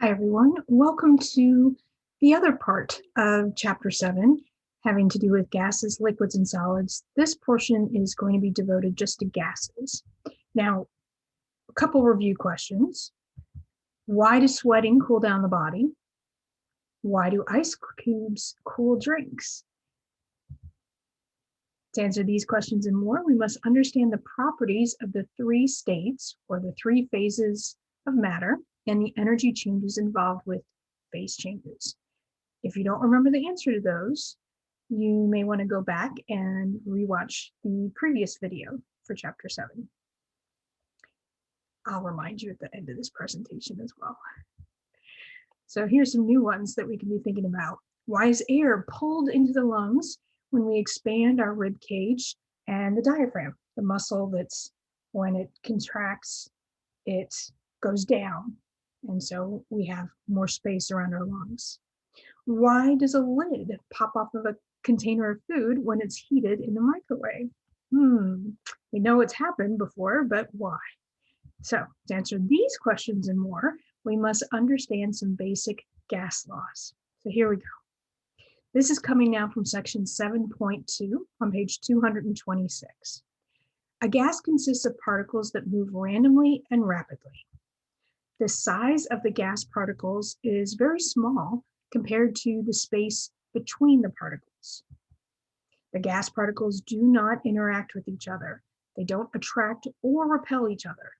Hi, everyone. Welcome to the other part of Chapter 7, having to do with gases, liquids, and solids. This portion is going to be devoted just to gases. Now, a couple review questions. Why does sweating cool down the body? Why do ice cubes cool drinks? To answer these questions and more, we must understand the properties of the three states or the three phases of matter and the energy changes involved with phase changes. If you don't remember the answer to those, you may want to go back and rewatch the previous video for Chapter 7. I'll remind you at the end of this presentation as well. So here's some new ones that we can be thinking about. Why is air pulled into the lungs when we expand our rib cage and the diaphragm, the muscle that's when it contracts, it goes down. And so we have more space around our lungs. Why does a lid pop off of a container of food when it's heated in the microwave? We know it's happened before, but why? So to answer these questions and more, we must understand some basic gas laws. So here we go. This is coming now from section 7.2 on page 226. A gas consists of particles that move randomly and rapidly. The size of the gas particles is very small compared to the space between the particles. The gas particles do not interact with each other. They don't attract or repel each other.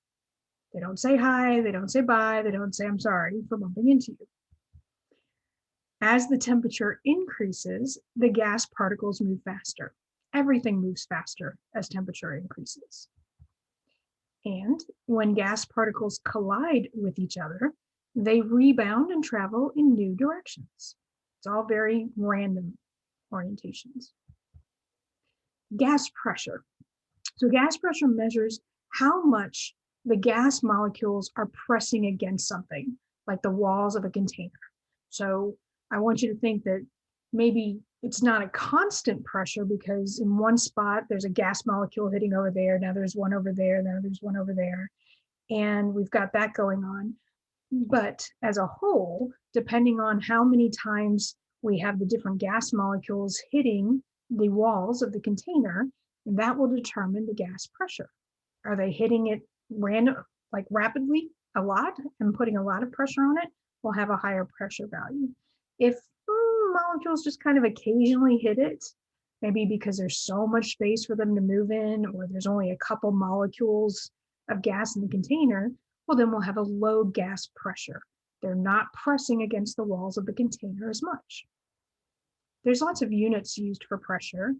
They don't say hi, they don't say bye, they don't say I'm sorry for bumping into you. As the temperature increases, the gas particles move faster. Everything moves faster as temperature increases. And when gas particles collide with each other, they rebound and travel in new directions. It's all very random orientations. Gas pressure. So gas pressure measures how much the gas molecules are pressing against something, like the walls of a container. So I want you to think that maybe it's not a constant pressure because in one spot there's a gas molecule hitting over there, now there's one over there, now there's one over there, and we've got that going on. But as a whole, depending on how many times we have the different gas molecules hitting the walls of the container, that will determine the gas pressure. Are they hitting it like rapidly a lot and putting a lot of pressure on it? We'll have a higher pressure value. If molecules just kind of occasionally hit it, maybe because there's so much space for them to move in, or there's only a couple molecules of gas in the container, well, then we'll have a low gas pressure. They're not pressing against the walls of the container as much. There's lots of units used for pressure.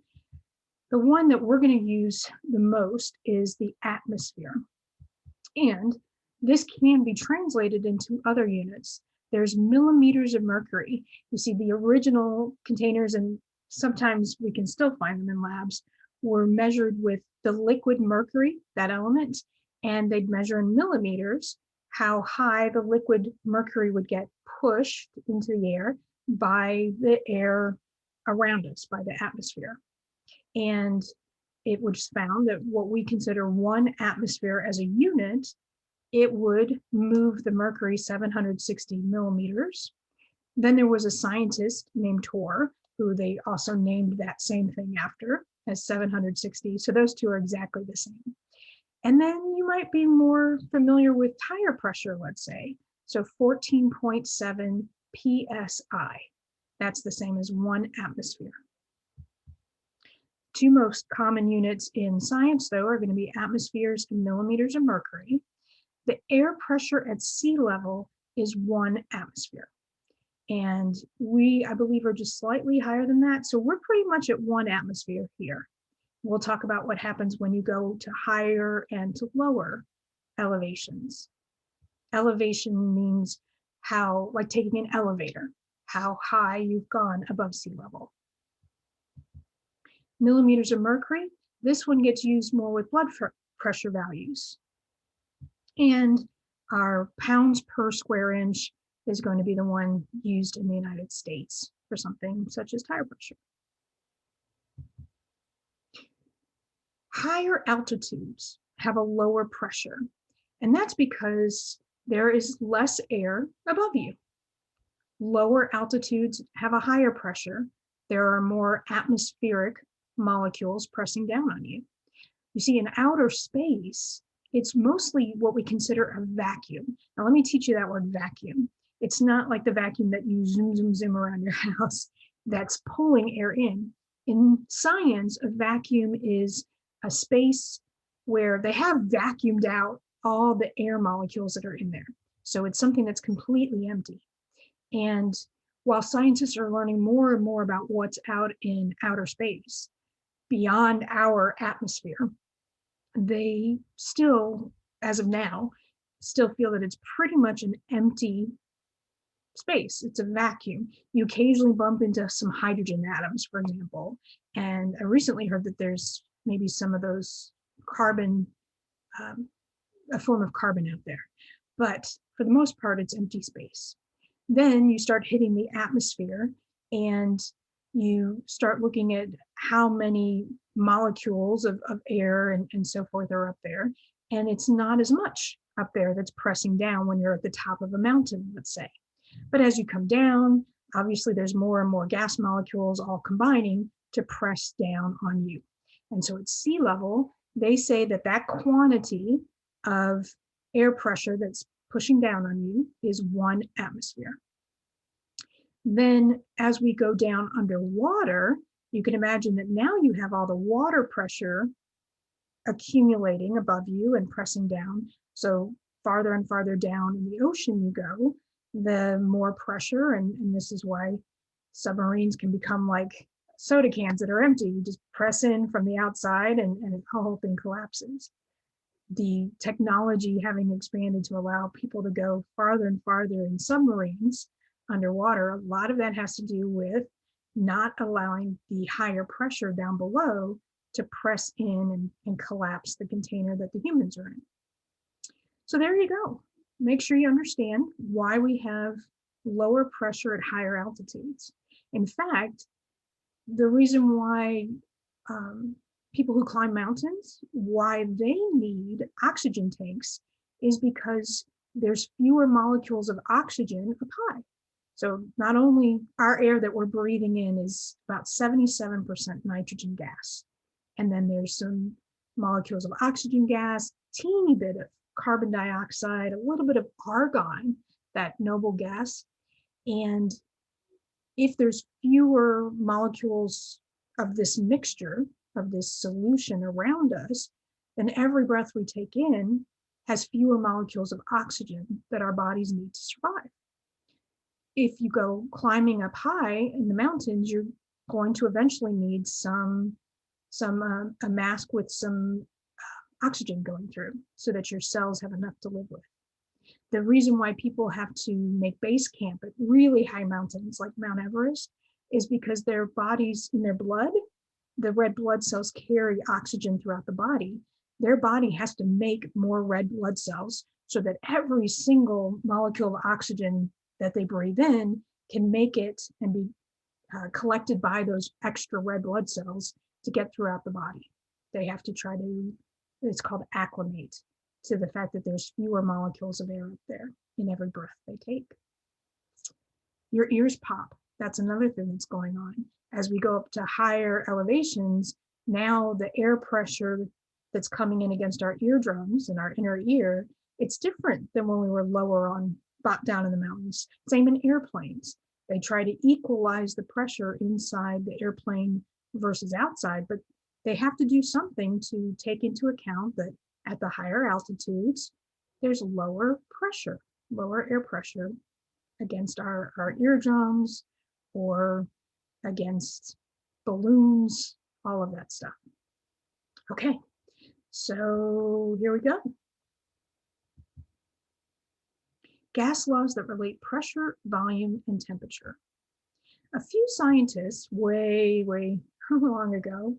The one that we're going to use the most is the atmosphere. And this can be translated into other units. There's millimeters of mercury. You see, the original containers, and sometimes we can still find them in labs, were measured with the liquid mercury, that element, and they'd measure in millimeters how high the liquid mercury would get pushed into the air by the air around us, by the atmosphere. And it was found that what we consider one atmosphere as a unit, it would move the mercury 760 millimeters. Then there was a scientist named Tor, who they also named that same thing after as 760. So those two are exactly the same. And then you might be more familiar with tire pressure, let's say. So 14.7 psi. That's the same as one atmosphere. Two most common units in science, though, are going to be atmospheres and millimeters of mercury. The air pressure at sea level is 1 atmosphere. And we, I believe, are just slightly higher than that. So we're pretty much at 1 atmosphere here. We'll talk about what happens when you go to higher and to lower elevations. Elevation means how, like taking an elevator, how high you've gone above sea level. Millimeters of mercury, this one gets used more with blood pressure values. And our pounds per square inch is going to be the one used in the United States for something such as tire pressure. Higher altitudes have a lower pressure, and that's because there is less air above you. Lower altitudes have a higher pressure. There are more atmospheric molecules pressing down on you. You see, in outer space, it's mostly what we consider a vacuum. Now, let me teach you that word vacuum. It's not like the vacuum that you zoom, zoom, zoom around your house that's pulling air in. In science, a vacuum is a space where they have vacuumed out all the air molecules that are in there. So it's something that's completely empty. And while scientists are learning more and more about what's out in outer space, beyond our atmosphere, they still, as of now, still feel that it's pretty much an empty space. It's a vacuum. You occasionally bump into some hydrogen atoms, for example. And I recently heard that there's maybe some of those carbon, a form of carbon out there. But for the most part, it's empty space. Then you start hitting the atmosphere and you start looking at how many molecules of air and so forth are up there. And it's not as much up there that's pressing down when you're at the top of a mountain, let's say. But as you come down, obviously there's more and more gas molecules all combining to press down on you. And so at sea level, they say that that quantity of air pressure that's pushing down on you is 1 atmosphere. Then as we go down underwater, you can imagine that now you have all the water pressure accumulating above you and pressing down. So farther and farther down in the ocean you go, the more pressure, and this is why submarines can become like soda cans that are empty. You just press in from the outside and the whole thing collapses. The technology having expanded to allow people to go farther and farther in submarines underwater, a lot of that has to do with not allowing the higher pressure down below to press in and collapse the container that the humans are in. So there you go. Make sure you understand why we have lower pressure at higher altitudes. In fact, the reason why people who climb mountains, why they need oxygen tanks is because there's fewer molecules of oxygen up high. So not only our air that we're breathing in is about 77% nitrogen gas, and then there's some molecules of oxygen gas, teeny bit of carbon dioxide, a little bit of argon, that noble gas. And if there's fewer molecules of this mixture, of this solution around us, then every breath we take in has fewer molecules of oxygen that our bodies need to survive. If you go climbing up high in the mountains, you're going to eventually need a mask with some oxygen going through so that your cells have enough to live with. The reason why people have to make base camp at really high mountains like Mount Everest is because their bodies, in their blood, the red blood cells carry oxygen throughout the body. Their body has to make more red blood cells so that every single molecule of oxygen that they breathe in can make it and be collected by those extra red blood cells to get throughout the body. They have to try to, it's called acclimate to the fact that there's fewer molecules of air up there in every breath they take. Your ears pop. That's another thing that's going on. As we go up to higher elevations, now the air pressure that's coming in against our eardrums and our inner ear, it's different than when we were lower on down in the mountains. Same in airplanes. They try to equalize the pressure inside the airplane versus outside, but they have to do something to take into account that at the higher altitudes, there's lower pressure, lower air pressure against our eardrums or against balloons, all of that stuff. Okay, so here we go. Gas laws that relate pressure, volume, and temperature. A few scientists way long ago,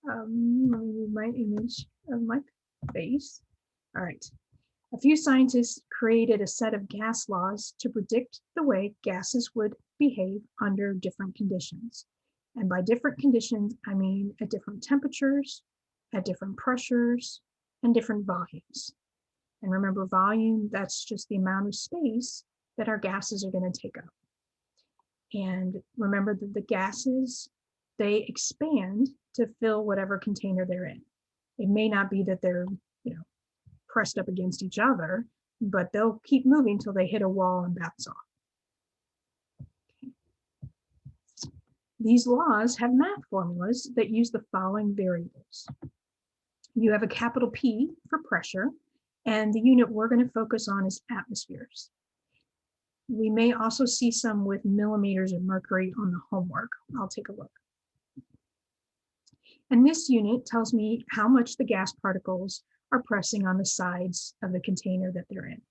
let me move my image of my face. All right. A few scientists created a set of gas laws to predict the way gases would behave under different conditions. And by different conditions, I mean at different temperatures, at different pressures, and different volumes. And remember, volume, that's just the amount of space that our gases are going to take up. And remember that the gases, they expand to fill whatever container they're in. It may not be that they're, pressed up against each other, but they'll keep moving till they hit a wall and bounce off. These laws have math formulas that use the following variables. You have a capital P for pressure, and the unit we're going to focus on is atmospheres. We may also see some with millimeters of mercury on the homework. I'll take a look. And this unit tells me how much the gas particles are pressing on the sides of the container that they're in.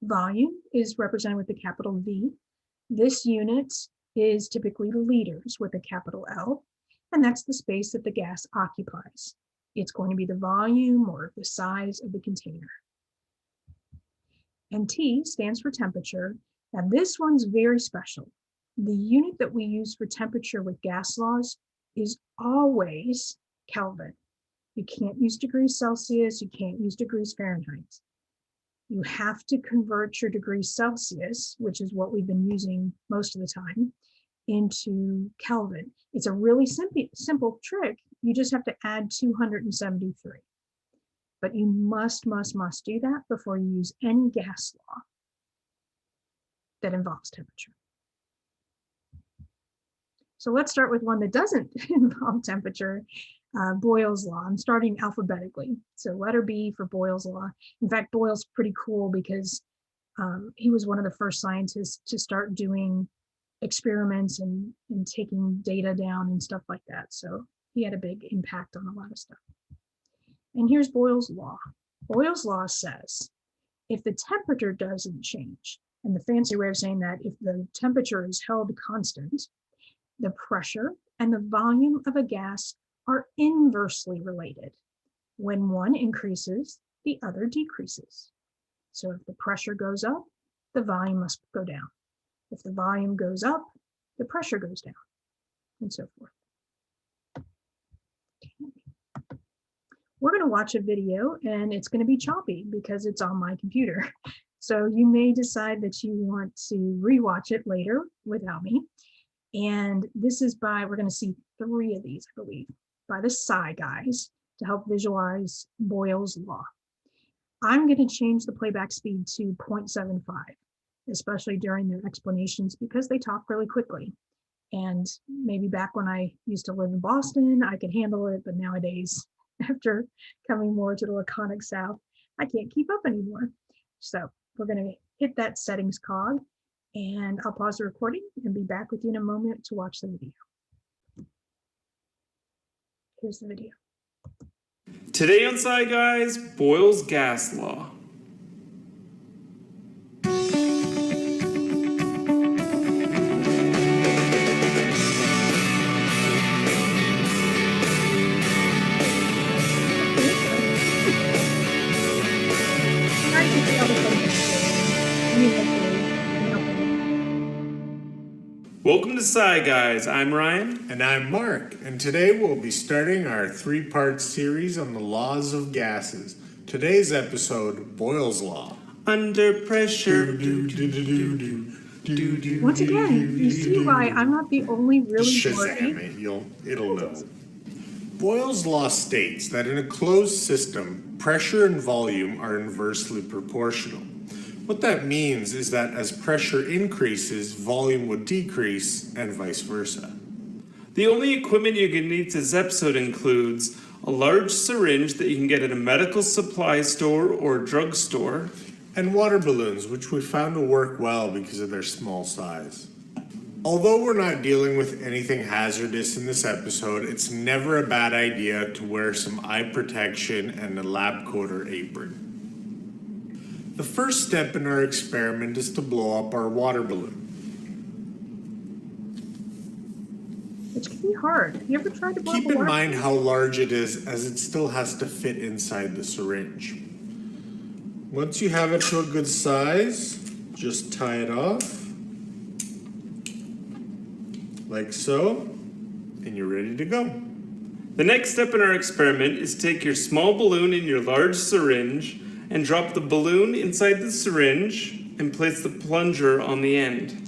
Volume is represented with the capital V. This unit is typically liters with a capital L, and that's the space that the gas occupies. It's going to be the volume or the size of the container. And T stands for temperature. Now this one's very special. The unit that we use for temperature with gas laws is always Kelvin. You can't use degrees Celsius, you can't use degrees Fahrenheit. You have to convert your degrees Celsius, which is what we've been using most of the time, into Kelvin. It's a really simple trick. You just have to add 273. But you must do that before you use any gas law that involves temperature. So let's start with one that doesn't involve temperature, Boyle's law. I'm starting alphabetically. So letter B for Boyle's law. In fact, Boyle's pretty cool because he was one of the first scientists to start doing experiments and taking data down and stuff like that. So he had a big impact on a lot of stuff. And here's Boyle's law. Boyle's law says, if the temperature doesn't change, and the fancy way of saying that, if the temperature is held constant, the pressure and the volume of a gas are inversely related. When one increases, the other decreases. So if the pressure goes up, the volume must go down. If the volume goes up, the pressure goes down, and so forth. Okay. We're going to watch a video, and it's going to be choppy because it's on my computer. So you may decide that you want to rewatch it later without me. And this is by, we're going to see 3 of these, I believe, by the Sci guys to help visualize Boyle's law. I'm going to change the playback speed to 0.75, especially during their explanations because they talk really quickly. And maybe back when I used to live in Boston, I could handle it, but nowadays, after coming more to the laconic South, I can't keep up anymore. So we're going to hit that settings cog, and I'll pause the recording and be back with you in a moment to watch the video. Here's the video. Today on Sci Guys, Boyle's gas law. Welcome to Sci Guys. I'm Ryan. And I'm Mark. And today we'll be starting our 3-part series on the laws of gases. Today's episode, Boyle's Law. Under pressure. Once again, you see why I'm not the only really Shazam it, it'll know. Boyle's Law states that in a closed system, pressure and volume are inversely proportional. What that means is that as pressure increases, volume would decrease, and vice versa. The only equipment you're going to need for this episode includes a large syringe that you can get at a medical supply store or drugstore, and water balloons, which we found to work well because of their small size. Although we're not dealing with anything hazardous in this episode, it's never a bad idea to wear some eye protection and a lab coat or apron. The first step in our experiment is to blow up our water balloon. Which can be hard. Have you ever tried to blow up a Keep in water mind balloon? how large it is, as it still has to fit inside the syringe. Once you have it to a good size, just tie it off, like so, and you're ready to go. The next step in our experiment is take your small balloon in your large syringe and drop the balloon inside the syringe and place the plunger on the end.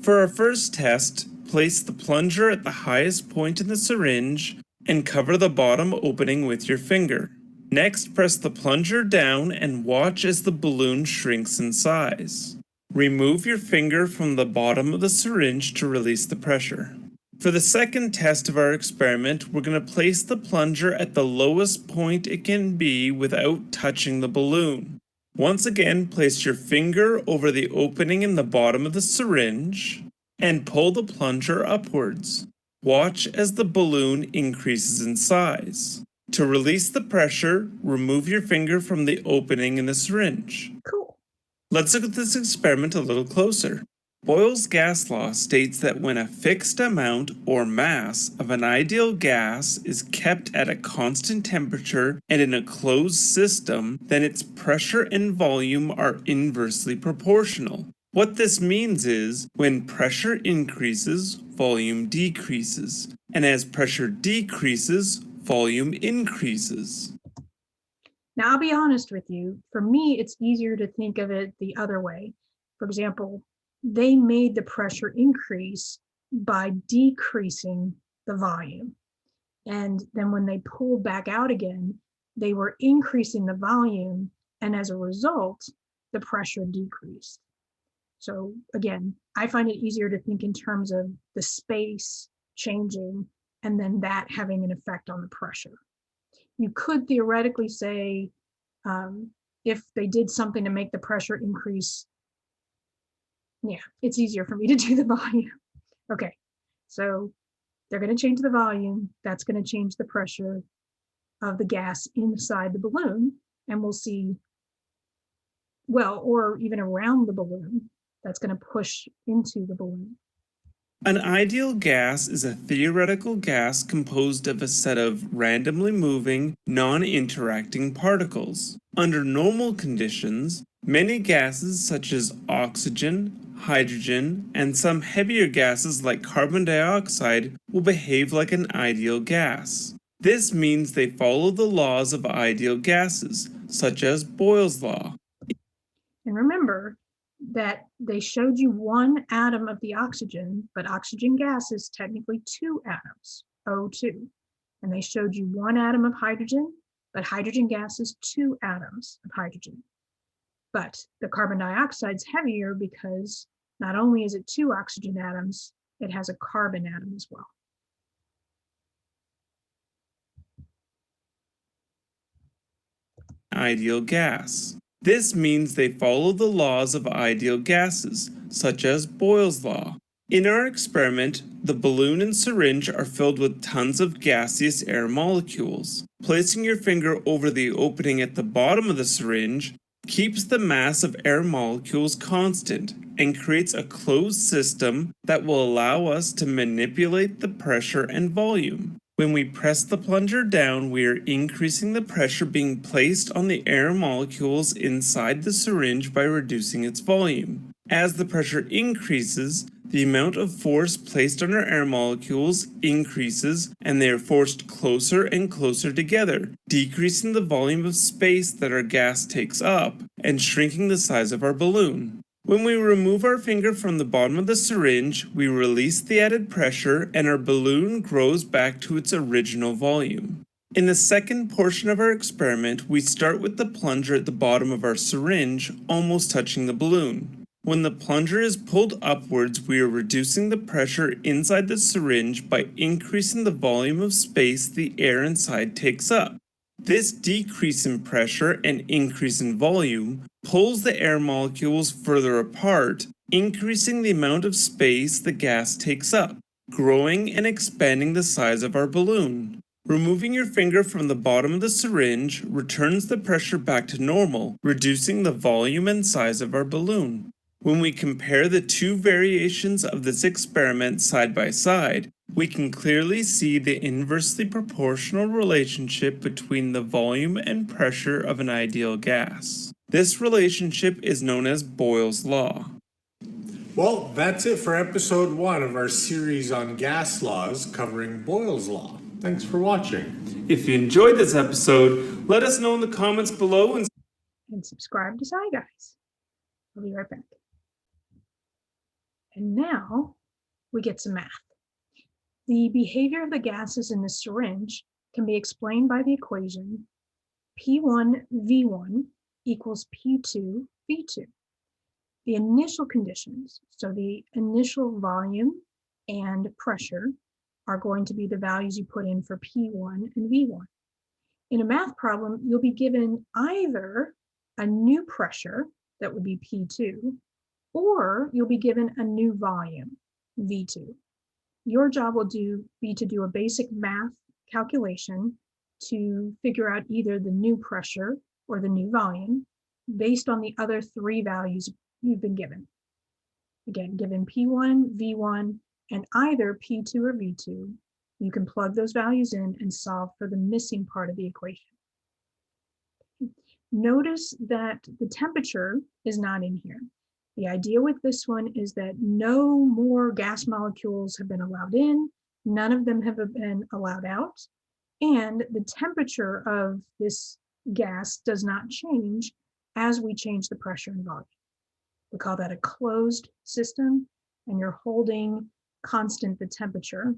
For our first test, place the plunger at the highest point in the syringe and cover the bottom opening with your finger. Next, press the plunger down and watch as the balloon shrinks in size. Remove your finger from the bottom of the syringe to release the pressure. For the second test of our experiment, we're going to place the plunger at the lowest point it can be without touching the balloon. Once again, place your finger over the opening in the bottom of the syringe and pull the plunger upwards. Watch as the balloon increases in size. To release the pressure, remove your finger from the opening in the syringe. Cool. Let's look at this experiment a little closer. Boyle's gas law states that when a fixed amount or mass of an ideal gas is kept at a constant temperature and in a closed system, then its pressure and volume are inversely proportional. What this means is, when pressure increases, volume decreases, and as pressure decreases, volume increases. Now, I'll be honest with you. For me, it's easier to think of it the other way. For example, they made the pressure increase by decreasing the volume. And then when they pulled back out again, they were increasing the volume. And as a result, the pressure decreased. So again, I find it easier to think in terms of the space changing and then that having an effect on the pressure. You could theoretically say, if they did something to make the pressure increase, yeah, it's easier for me to do the volume. Okay, so they're going to change the volume. That's going to change the pressure of the gas inside the balloon. And we'll see, well, or even around the balloon, that's going to push into the balloon. An ideal gas is a theoretical gas composed of a set of randomly moving, non-interacting particles. Under normal conditions, many gases such as oxygen, hydrogen, and some heavier gases like carbon dioxide will behave like an ideal gas. This means they follow the laws of ideal gases, such as Boyle's law. And remember that they showed you one atom of the oxygen, but oxygen gas is technically two atoms, O2. And they showed you one atom of hydrogen, but hydrogen gas is two atoms of hydrogen. But the carbon dioxide's heavier because not only is it two oxygen atoms, it has a carbon atom as well. Ideal gas. This means they follow the laws of ideal gases, such as Boyle's law. In our experiment, the balloon and syringe are filled with tons of gaseous air molecules. Placing your finger over the opening at the bottom of the syringe keeps the mass of air molecules constant and creates a closed system that will allow us to manipulate the pressure and volume. When we press the plunger down, we are increasing the pressure being placed on the air molecules inside the syringe by reducing its volume. As the pressure increases, the amount of force placed on our air molecules increases and they are forced closer and closer together, decreasing the volume of space that our gas takes up and shrinking the size of our balloon. When we remove our finger from the bottom of the syringe, we release the added pressure and our balloon grows back to its original volume. In the second portion of our experiment, we start with the plunger at the bottom of our syringe, almost touching the balloon. When the plunger is pulled upwards, we are reducing the pressure inside the syringe by increasing the volume of space the air inside takes up. This decrease in pressure and increase in volume pulls the air molecules further apart, increasing the amount of space the gas takes up, growing and expanding the size of our balloon. Removing your finger from the bottom of the syringe returns the pressure back to normal, reducing the volume and size of our balloon. When we compare the two variations of this experiment side by side, we can clearly see the inversely proportional relationship between the volume and pressure of an ideal gas. This relationship is known as Boyle's law. Well, that's it for episode 1 of our series on gas laws covering Boyle's law. Thanks for watching. If you enjoyed this episode, let us know in the comments below And subscribe to Sci Guys. I'll be right back. And now we get some math. The behavior of the gases in the syringe can be explained by the equation P1V1 equals P2V2. The initial conditions, so the initial volume and pressure, are going to be the values you put in for P1 and V1. In a math problem, you'll be given either a new pressure, that would be P2, or you'll be given a new volume, V2. Your job will be to do a basic math calculation to figure out either the new pressure or the new volume based on the other three values you've been given. Again, given P1, V1, and either P2 or V2, you can plug those values in and solve for the missing part of the equation. Notice that the temperature is not in here. The idea with this one is that no more gas molecules have been allowed in, none of them have been allowed out, and the temperature of this gas does not change as we change the pressure and volume. We call that a closed system, and you're holding constant the temperature,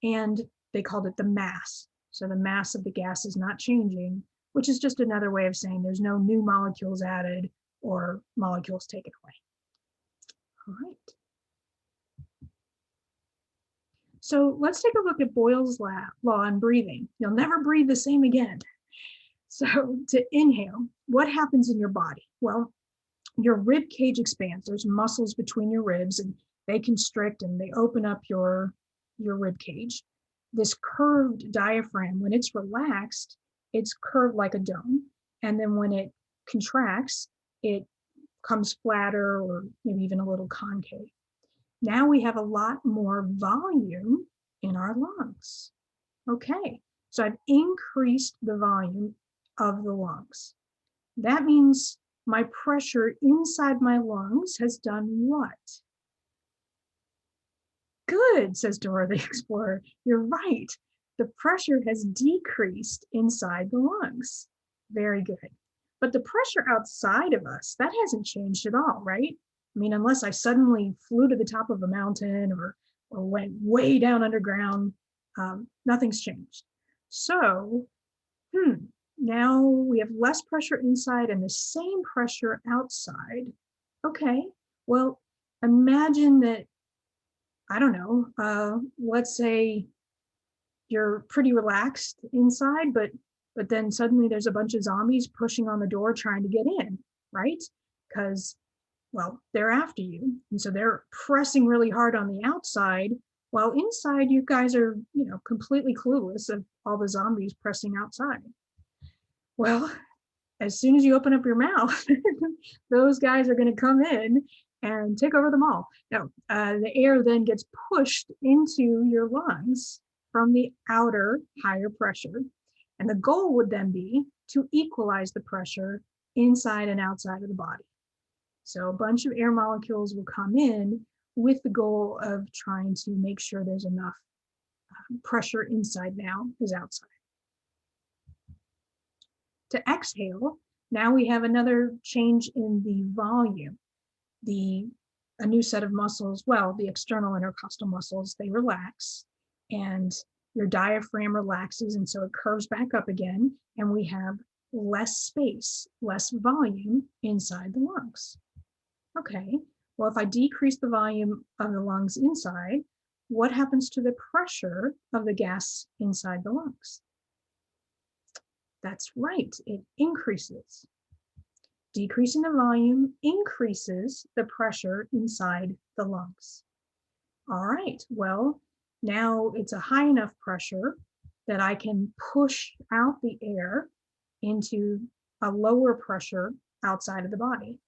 and they called it the mass. So the mass of the gas is not changing, which is just another way of saying there's no new molecules added or molecules taken away. All right. So let's take a look at Boyle's law on breathing. You'll never breathe the same again. So to inhale, what happens in your body? Well, your rib cage expands. There's muscles between your ribs, and they constrict and they open up your rib cage. This curved diaphragm, when it's relaxed, it's curved like a dome. And then when it contracts, it comes flatter or maybe even a little concave. Now we have a lot more volume in our lungs. Okay, so I've increased the volume of the lungs. That means my pressure inside my lungs has done what? Good, says Dora the Explorer. You're right. The pressure has decreased inside the lungs. Very good. But the pressure outside of us, that hasn't changed at all, right? I mean, unless I suddenly flew to the top of a mountain or went way down underground, nothing's changed. So, now we have less pressure inside and the same pressure outside. Okay, well, imagine that, I don't know, let's say you're pretty relaxed inside, but then suddenly there's a bunch of zombies pushing on the door trying to get in, right? Because, well, they're after you. And so they're pressing really hard on the outside, while inside you guys are, completely clueless of all the zombies pressing outside. Well, as soon as you open up your mouth, those guys are going to come in and take over them all. Now, the air then gets pushed into your lungs from the outer higher pressure. And the goal would then be to equalize the pressure inside and outside of the body. So a bunch of air molecules will come in with the goal of trying to make sure there's enough pressure inside now as outside. To exhale, now we have another change in the volume. A new set of muscles, well, the external intercostal muscles, they relax, and your diaphragm relaxes, and so it curves back up again, and we have less space, less volume inside the lungs. Okay, well, if I decrease the volume of the lungs inside, what happens to the pressure of the gas inside the lungs? That's right, it increases. Decreasing the volume increases the pressure inside the lungs. All right, well, now it's a high enough pressure that I can push out the air into a lower pressure outside of the body.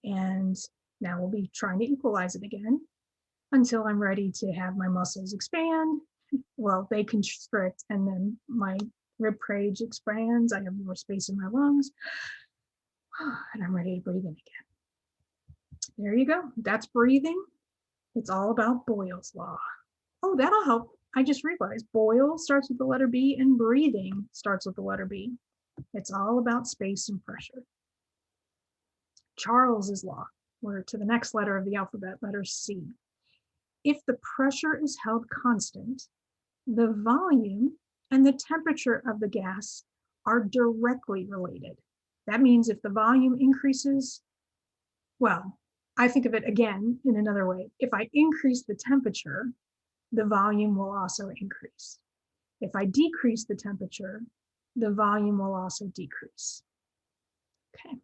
And now we'll be trying to equalize it again until I'm ready to have my muscles expand. Well, they constrict, and then my rib cage expands. I have more space in my lungs, and I'm ready to breathe in again. There you go. That's breathing. It's all about Boyle's law. Oh, that'll help I just realized boil starts with the letter B and breathing starts with the letter B. It's all about space and pressure. Charles's law. We're to the next letter of the alphabet, letter C. If the pressure is held constant, the volume and the temperature of the gas are directly related. That means if the volume increases, well, I think of it again in another way. If I increase the temperature, the volume will also increase. If I decrease the temperature, the volume will also decrease. Okay,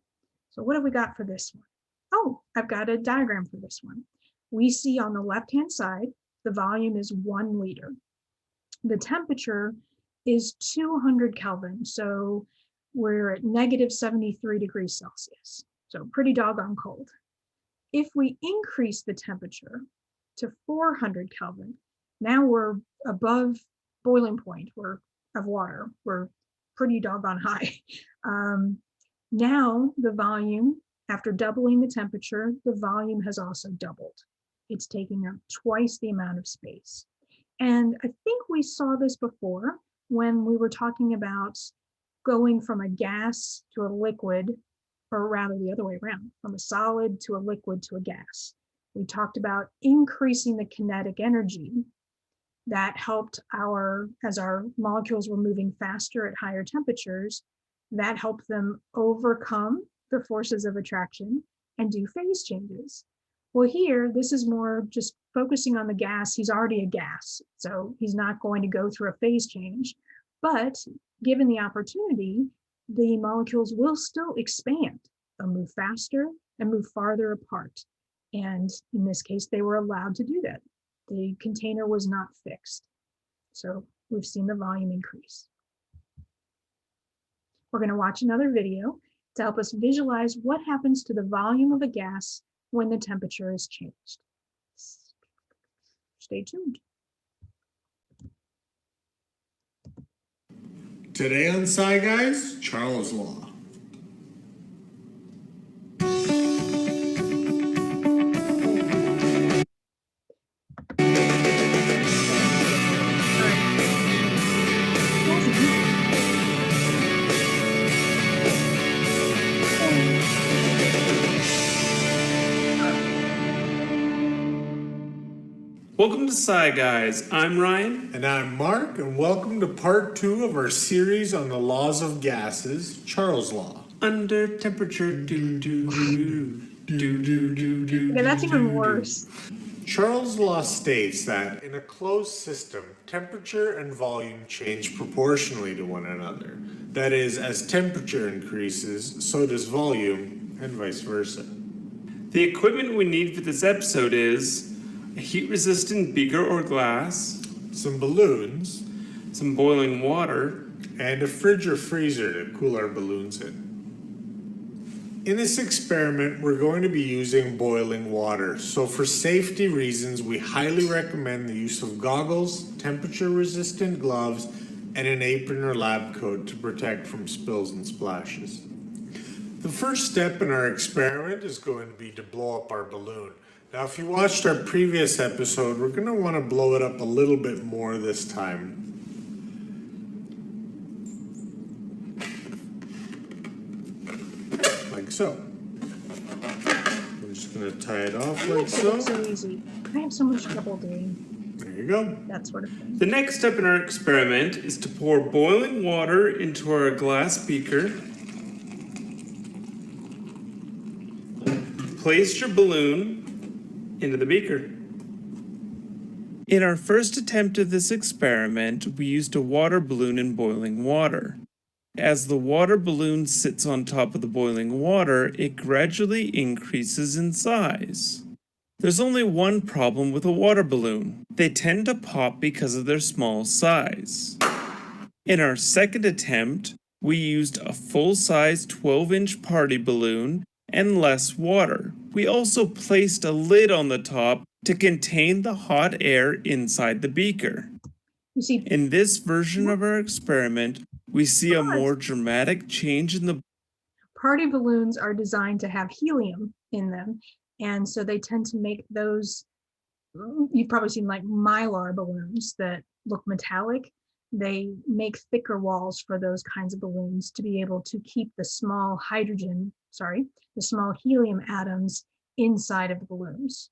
so what have we got for this one? Oh, I've got a diagram for this one. We see on the left-hand side, the volume is 1 liter. The temperature is 200 Kelvin, so we're at negative 73 degrees Celsius, so pretty doggone cold. If we increase the temperature to 400 Kelvin, now we're above boiling point of water. We're pretty doggone high. Now the volume, after doubling the temperature, the volume has also doubled. It's taking up twice the amount of space. And I think we saw this before when we were talking about going from a gas to a liquid, or rather the other way around, from a solid to a liquid to a gas. We talked about increasing the kinetic energy that helped as our molecules were moving faster at higher temperatures, that helped them overcome the forces of attraction and do phase changes. Well, here, this is more just focusing on the gas. He's already a gas, so he's not going to go through a phase change. But given the opportunity, the molecules will still expand. They'll move faster and move farther apart. And in this case, they were allowed to do that. The container was not fixed. So we've seen the volume increase. We're going to watch another video to help us visualize what happens to the volume of a gas when the temperature is changed. Stay tuned. Today on Sci Guys, Charles' Law. Welcome to Sci Guys. I'm Ryan. And I'm Mark, and welcome to part 2 of our series on the laws of gases, Charles' Law. Under temperature, Okay, that's even worse. Charles' Law states that in a closed system, temperature and volume change proportionally to one another. That is, as temperature increases, so does volume, and vice versa. The equipment we need for this episode is a heat-resistant beaker or glass, some balloons, some boiling water, and a fridge or freezer to cool our balloons in. In this experiment, we're going to be using boiling water, so for safety reasons, we highly recommend the use of goggles, temperature-resistant gloves, and an apron or lab coat to protect from spills and splashes. The first step in our experiment is going to be to blow up our balloon. Now, if you watched our previous episode, we're going to want to blow it up a little bit more this time. Like so. I'm just going to tie it off like so. So easy. I have so much trouble doing There you go. that sort of thing. The next step in our experiment is to pour boiling water into our glass beaker. Place your balloon into the beaker. In our first attempt at this experiment, we used a water balloon in boiling water. As the water balloon sits on top of the boiling water, it gradually increases in size. There's only one problem with a water balloon. They tend to pop because of their small size. In our second attempt, we used a full-size 12-inch party balloon and less water. We also placed a lid on the top to contain the hot air inside the beaker. You see, In this version of our experiment, we see a more dramatic change in the party balloons are designed to have helium in them, and so they tend to make those you've probably seen like mylar balloons that look metallic. They make thicker walls for those kinds of balloons to be able to keep the small the small helium atoms inside of the balloons.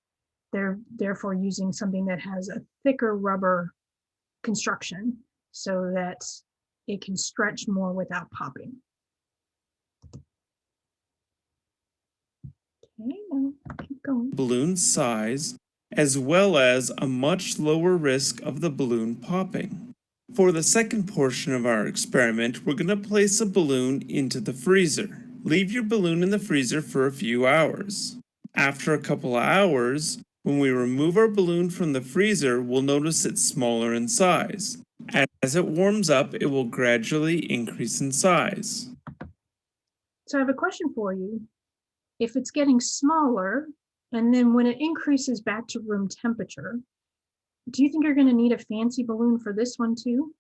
They're therefore using something that has a thicker rubber construction so that it can stretch more without popping. Okay, now keep going. Balloon size, as well as a much lower risk of the balloon popping. For the second portion of our experiment, we're going to place a balloon into the freezer. Leave your balloon in the freezer for a few hours. After a couple of hours, when we remove our balloon from the freezer, we'll notice it's smaller in size. As it warms up, it will gradually increase in size. So I have a question for you. If it's getting smaller, and then when it increases back to room temperature, do you think you're going to need a fancy balloon for this one too?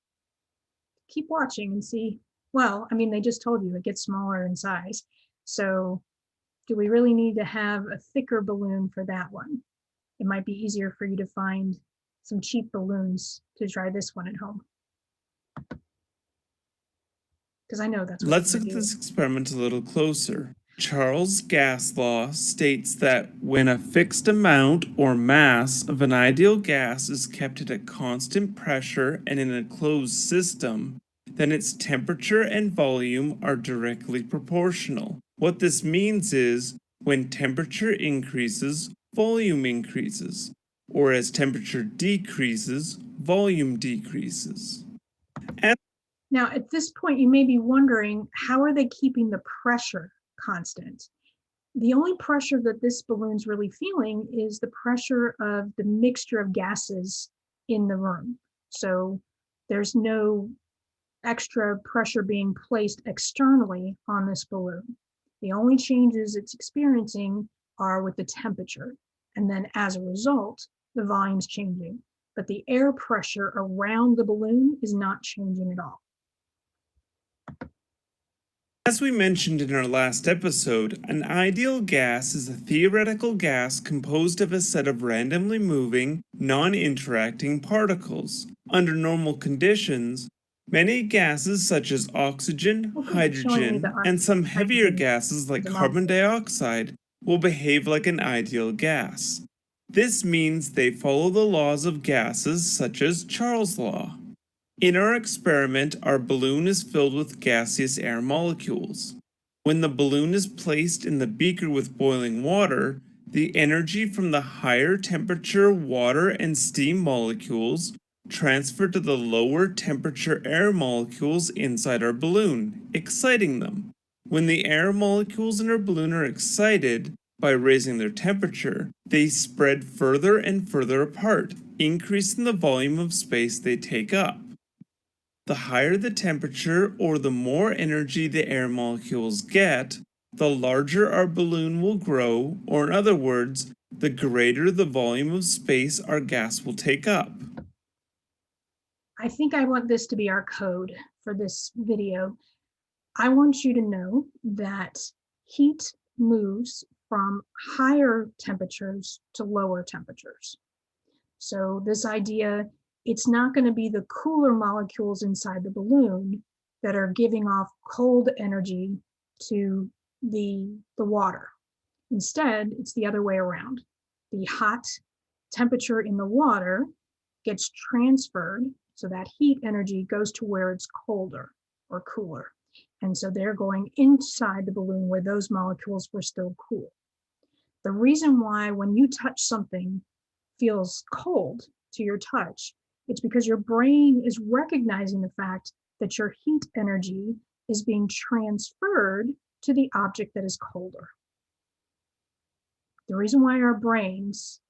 Keep watching and see. Well, I mean, they just told you it gets smaller in size. So do we really need to have a thicker balloon for that one? It might be easier for you to find some cheap balloons to try this one at home. Because I know that's what Let's you're look at gonna this experiment a little closer. Charles' gas law states that when a fixed amount or mass of an ideal gas is kept at a constant pressure and in a closed system, then its temperature and volume are directly proportional. What this means is when temperature increases, volume increases, or as temperature decreases, volume decreases. Now, at this point, you may be wondering, how are they keeping the pressure constant? The only pressure that this balloon's really feeling is the pressure of the mixture of gases in the room. So there's no extra pressure being placed externally on this balloon. The only changes it's experiencing are with the temperature. And then as a result, the volume's changing. But the air pressure around the balloon is not changing at all. As we mentioned in our last episode, an ideal gas is a theoretical gas composed of a set of randomly moving, non-interacting particles. Under normal conditions, many gases such as oxygen, hydrogen, and some heavier gases like carbon dioxide will behave like an ideal gas. This means they follow the laws of gases such as Charles' law. In our experiment, our balloon is filled with gaseous air molecules. When the balloon is placed in the beaker with boiling water, the energy from the higher temperature water and steam molecules transfer to the lower temperature air molecules inside our balloon, exciting them. When the air molecules in our balloon are excited by raising their temperature, they spread further and further apart, increasing the volume of space they take up. The higher the temperature or the more energy the air molecules get, the larger our balloon will grow, or in other words, the greater the volume of space our gas will take up. I think I want this to be our code for this video. I want you to know that heat moves from higher temperatures to lower temperatures. So this idea, it's not going to be the cooler molecules inside the balloon that are giving off cold energy to the water. Instead, it's the other way around. The hot temperature in the water gets transferred, so that heat energy goes to where it's colder or cooler. And so they're going inside the balloon where those molecules were still cool. The reason why when you touch something feels cold to your touch, it's because your brain is recognizing the fact that your heat energy is being transferred to the object that is colder. The reason why our brains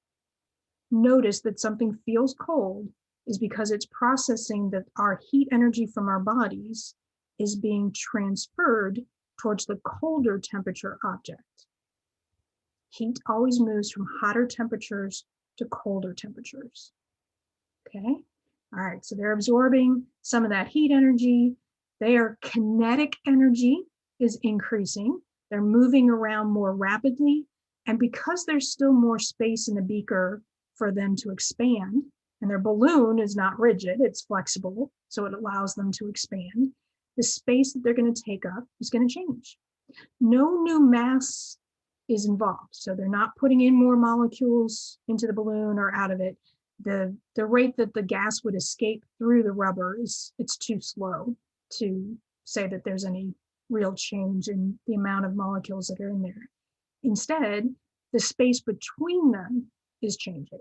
notice that something feels cold is because it's processing that our heat energy from our bodies is being transferred towards the colder temperature object. Heat always moves from hotter temperatures to colder temperatures. Okay, all right, so they're absorbing some of that heat energy. Their kinetic energy is increasing. They're moving around more rapidly. And because there's still more space in the beaker for them to expand, and their balloon is not rigid, it's flexible, so it allows them to expand, the space that they're going to take up is going to change. No new mass is involved, so they're not putting in more molecules into the balloon or out of it. The rate that the gas would escape through the rubber it's too slow to say that there's any real change in the amount of molecules that are in there. Instead, the space between them is changing.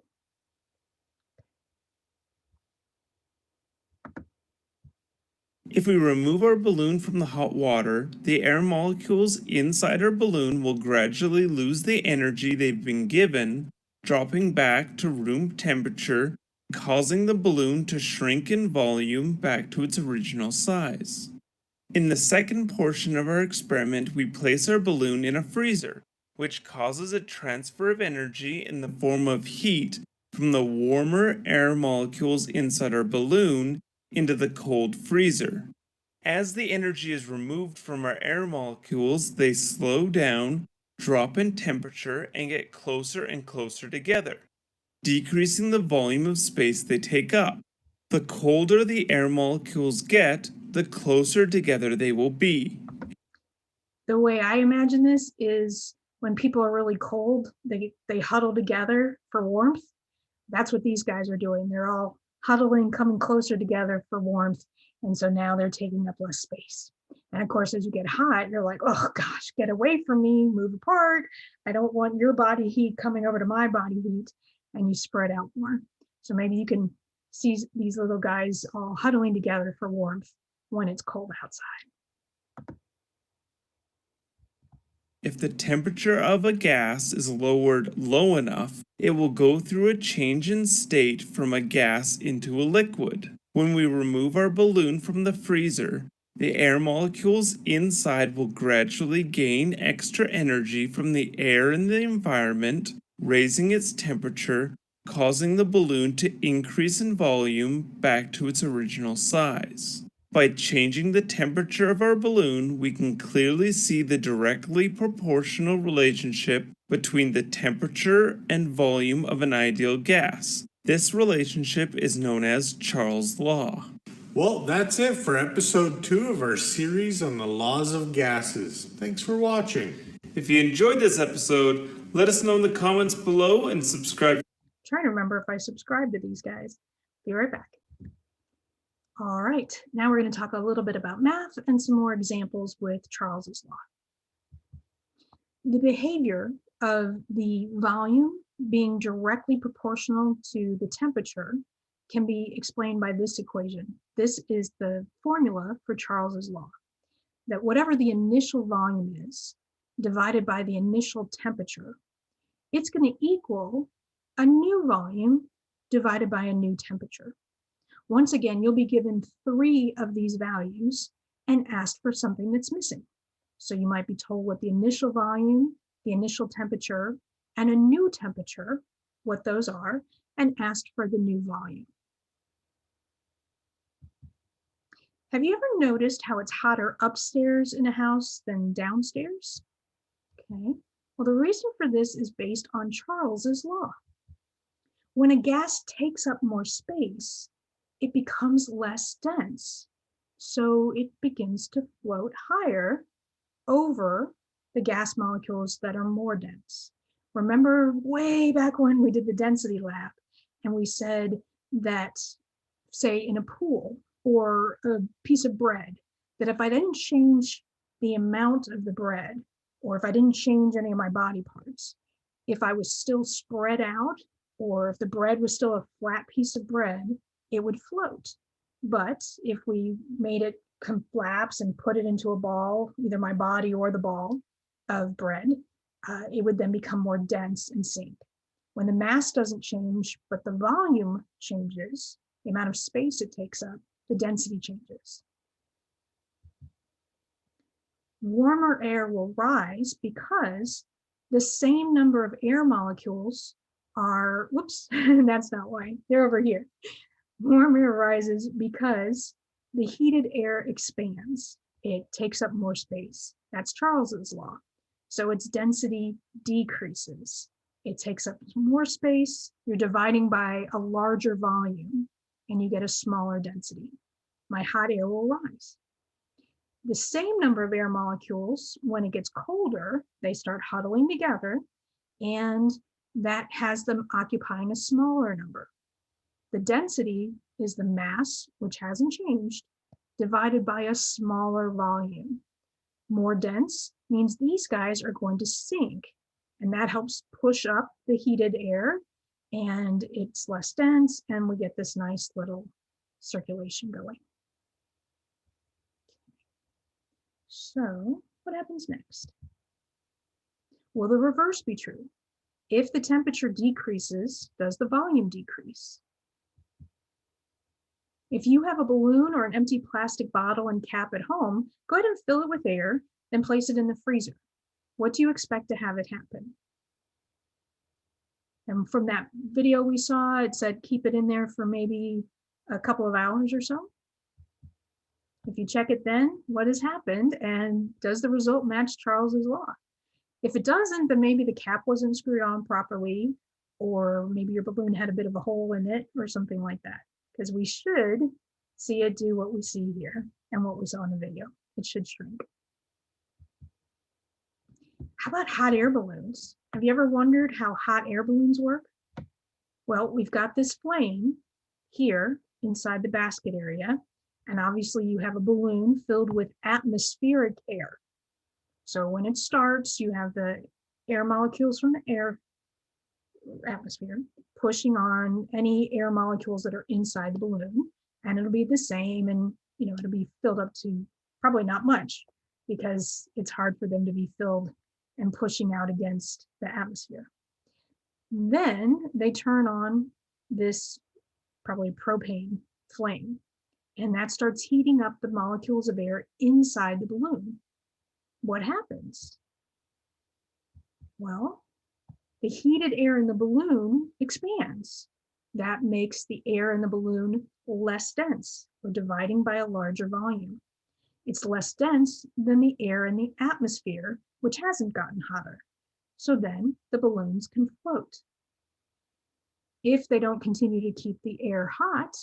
If we remove our balloon from the hot water, the air molecules inside our balloon will gradually lose the energy they've been given, dropping back to room temperature, causing the balloon to shrink in volume back to its original size. In the second portion of our experiment, we place our balloon in a freezer, which causes a transfer of energy in the form of heat from the warmer air molecules inside our balloon into the cold freezer. As the energy is removed from our air molecules, they slow down, drop in temperature, and get closer and closer together, decreasing the volume of space they take up. The colder the air molecules get, the closer together they will be. The way I imagine this is when people are really cold, they huddle together for warmth. That's what these guys are doing. They're all huddling, coming closer together for warmth. And so now they're taking up less space. And of course, as you get hot, you're like, oh gosh, get away from me, move apart. I don't want your body heat coming over to my body heat. And you spread out more. So maybe you can see these little guys all huddling together for warmth when it's cold outside. If the temperature of a gas is lowered low enough, it will go through a change in state from a gas into a liquid. When we remove our balloon from the freezer, the air molecules inside will gradually gain extra energy from the air in the environment, raising its temperature, causing the balloon to increase in volume back to its original size. By changing the temperature of our balloon, we can clearly see the directly proportional relationship between the temperature and volume of an ideal gas. This relationship is known as Charles' Law. Well, that's it for episode 2 of our series on the laws of gases. Thanks for watching. If you enjoyed this episode, let us know in the comments below and subscribe. Trying to remember if I subscribe to these guys. Be right back. All right, now we're going to talk a little bit about math and some more examples with Charles's law. The behavior of the volume being directly proportional to the temperature can be explained by this equation. This is the formula for Charles's law, that whatever the initial volume is divided by the initial temperature, it's going to equal a new volume divided by a new temperature. Once again, you'll be given 3 of these values and asked for something that's missing. So you might be told what the initial volume, the initial temperature, and a new temperature, what those are, and asked for the new volume. Have you ever noticed how it's hotter upstairs in a house than downstairs? Okay, well, the reason for this is based on Charles's law. When a gas takes up more space, it becomes less dense. So it begins to float higher over the gas molecules that are more dense. Remember way back when we did the density lab and we said that, say in a pool or a piece of bread, that if I didn't change the amount of the bread, or if I didn't change any of my body parts, if I was still spread out, or if the bread was still a flat piece of bread, it would float. But if we made it collapse and put it into a ball, either my body or the ball of bread, it would then become more dense and sink. When the mass doesn't change, but the volume changes, the amount of space it takes up, the density changes. Warmer air will rise because the same number of air molecules are, whoops, that's not why, they're over here. Warm air rises because the heated air expands. It takes up more space. That's Charles's law. So its density decreases. It takes up more space. You're dividing by a larger volume and you get a smaller density. My hot air will rise. The same number of air molecules, when it gets colder, they start huddling together, and that has them occupying a smaller number. The density is the mass, which hasn't changed, divided by a smaller volume. More dense means these guys are going to sink, and that helps push up the heated air, and it's less dense, and we get this nice little circulation going. So what happens next? Will the reverse be true? If the temperature decreases, does the volume decrease? If you have a balloon or an empty plastic bottle and cap at home, go ahead and fill it with air, then place it in the freezer. What do you expect to have it happen? And from that video we saw, it said keep it in there for maybe a couple of hours or so. If you check it then, what has happened, and does the result match Charles's law? If it doesn't, then maybe the cap wasn't screwed on properly, or maybe your balloon had a bit of a hole in it or something like that, because we should see it do what we see here and what we saw in the video. It should shrink. How about hot air balloons? Have you ever wondered how hot air balloons work? Well, we've got this flame here inside the basket area, and obviously you have a balloon filled with atmospheric air. So when it starts, you have the air molecules from the air atmosphere pushing on any air molecules that are inside the balloon, and it'll be the same, and it'll be filled up to probably not much, because it's hard for them to be filled and pushing out against the atmosphere. Then they turn on this probably propane flame, and that starts heating up the molecules of air inside the balloon. What happens? Well, the heated air in the balloon expands. That makes the air in the balloon less dense. We're dividing by a larger volume. It's less dense than the air in the atmosphere, which hasn't gotten hotter. So then the balloons can float. If they don't continue to keep the air hot,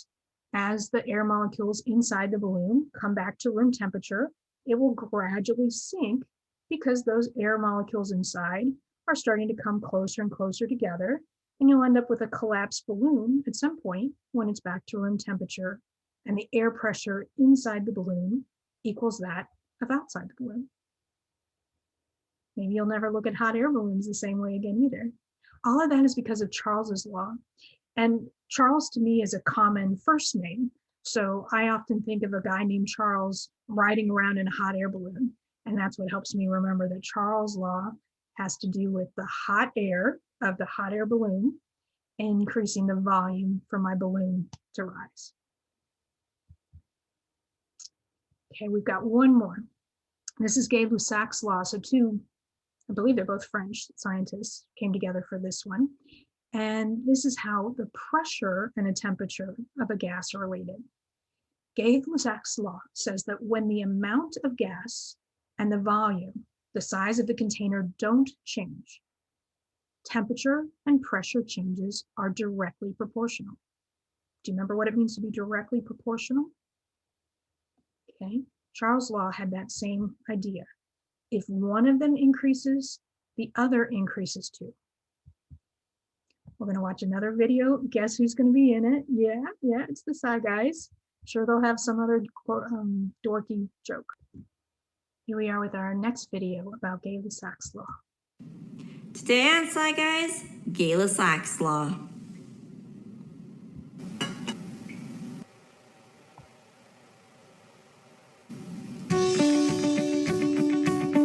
as the air molecules inside the balloon come back to room temperature, it will gradually sink, because those air molecules inside are starting to come closer and closer together, and you'll end up with a collapsed balloon at some point when it's back to room temperature, and the air pressure inside the balloon equals that of outside the balloon. Maybe you'll never look at hot air balloons the same way again either. All of that is because of Charles's law. And Charles to me is a common first name. So I often think of a guy named Charles riding around in a hot air balloon. And that's what helps me remember that Charles' law has to do with the hot air of the hot air balloon, increasing the volume for my balloon to rise. Okay, we've got one more. This is Gay-Lussac's law. So two, I believe they're both French scientists, came together for this one. And this is how the pressure and the temperature of a gas are related. Gay-Lussac's law says that when the amount of gas and the volume, the size of the container, don't change, temperature and pressure changes are directly proportional. Do you remember what it means to be directly proportional? Okay, Charles' law had that same idea. If one of them increases, the other increases too. We're going to watch another video. Guess who's going to be in it? Yeah, it's the Sci Guys. Sure, they'll have some other dorky joke. Here we are with our next video about Gay-Lussac's law. Today on Sci Guys, Gay-Lussac's law.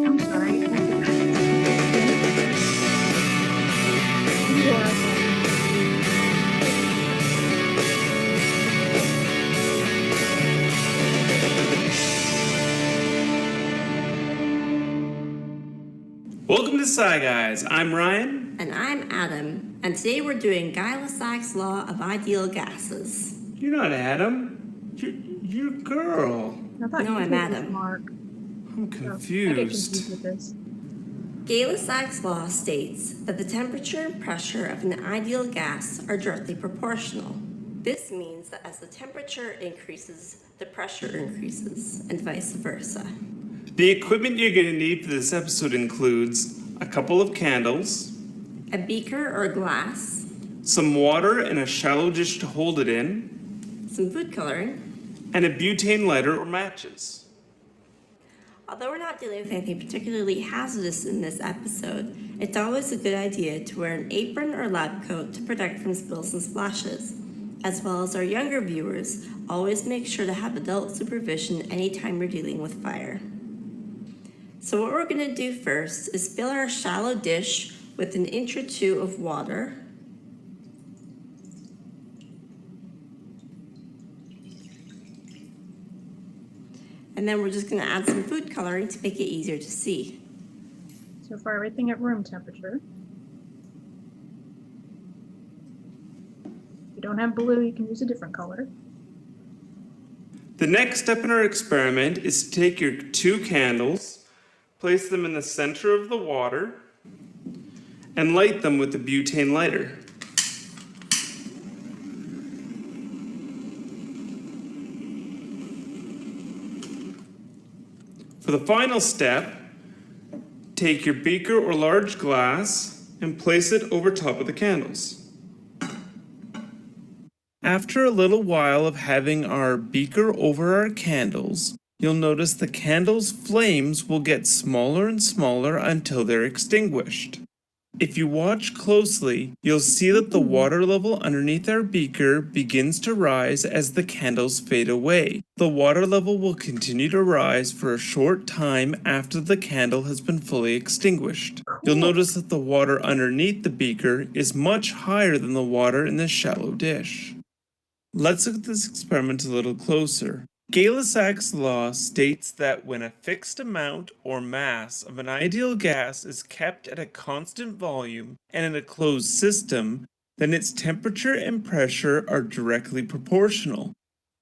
I'm sorry. Welcome to Sci Guys. I'm Ryan. And I'm Adam, and today we're doing Gay-Lussac's law of ideal gases. You're not Adam. You're a girl. I thought No, you I'm was Adam. Mark. I'm I get confused. confused with this. Gay-Lussac's law states that the temperature and pressure of an ideal gas are directly proportional. This means that as the temperature increases, the pressure increases, and vice versa. The equipment you're going to need for this episode includes a couple of candles, A beaker or glass, some water in a shallow dish to hold it in, some food coloring. and a butane lighter or matches. Although we're not dealing with anything particularly hazardous in this episode, it's always a good idea to wear an apron or lab coat to protect from spills and splashes. As well as our younger viewers, always make sure to have adult supervision anytime you're dealing with fire. So what we're going to do first is fill our shallow dish with an inch or two of water. And then we're just going to add some food coloring to make it easier to see. So far, everything at room temperature. If you don't have blue, you can use a different color. The next step in our experiment is to take your two candles, place them in the center of the water, and light them with the butane lighter. For the final step, take your beaker or large glass and place it over top of the candles. After a little while of having our beaker over our candles, you'll notice the candles' flames will get smaller and smaller until they're extinguished. If you watch closely, you'll see that the water level underneath our beaker begins to rise as the candles fade away. The water level will continue to rise for a short time after the candle has been fully extinguished. You'll notice that the water underneath the beaker is much higher than the water in the shallow dish. Let's look at this experiment a little closer. Gay-Lussac's law states that when a fixed amount or mass of an ideal gas is kept at a constant volume and in a closed system, then its temperature and pressure are directly proportional.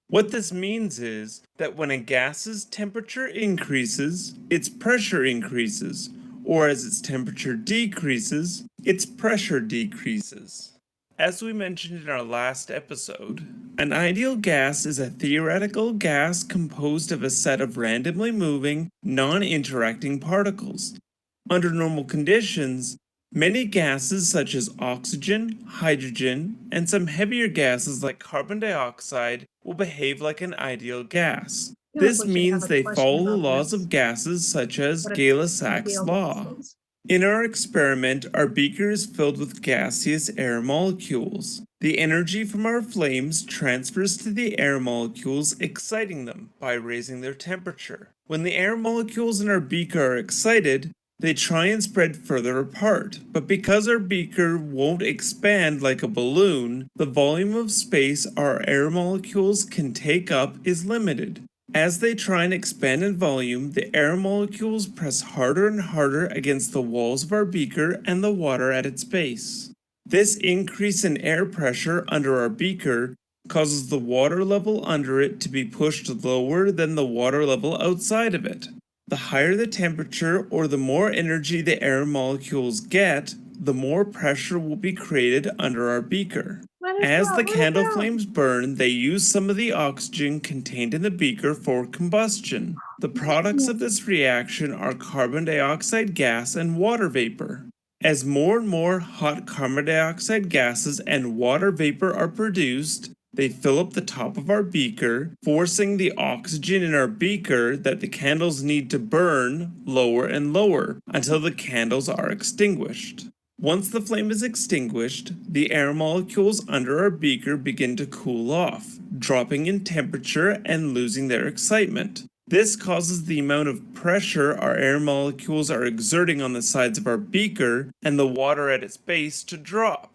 What this means is that when a gas's temperature increases, its pressure increases, or as its temperature decreases, its pressure decreases. As we mentioned in our last episode, an ideal gas is a theoretical gas composed of a set of randomly moving, non-interacting particles. Under normal conditions, many gases such as oxygen, hydrogen, and some heavier gases like carbon dioxide will behave like an ideal gas. This means they follow the laws of gases such as Gay-Lussac's law. In our experiment, our beaker is filled with gaseous air molecules. The energy from our flames transfers to the air molecules, exciting them by raising their temperature. When the air molecules in our beaker are excited, they try and spread further apart, but because our beaker won't expand like a balloon, the volume of space our air molecules can take up is limited. As they try and expand in volume, the air molecules press harder and harder against the walls of our beaker and the water at its base. This increase in air pressure under our beaker causes the water level under it to be pushed lower than the water level outside of it. The higher the temperature or the more energy the air molecules get, the more pressure will be created under our beaker. As the candle flames burn, they use some of the oxygen contained in the beaker for combustion. The products of this reaction are carbon dioxide gas and water vapor. As more and more hot carbon dioxide gases and water vapor are produced, they fill up the top of our beaker, forcing the oxygen in our beaker that the candles need to burn lower and lower until the candles are extinguished. Once the flame is extinguished, the air molecules under our beaker begin to cool off, dropping in temperature and losing their excitement. This causes the amount of pressure our air molecules are exerting on the sides of our beaker and the water at its base to drop.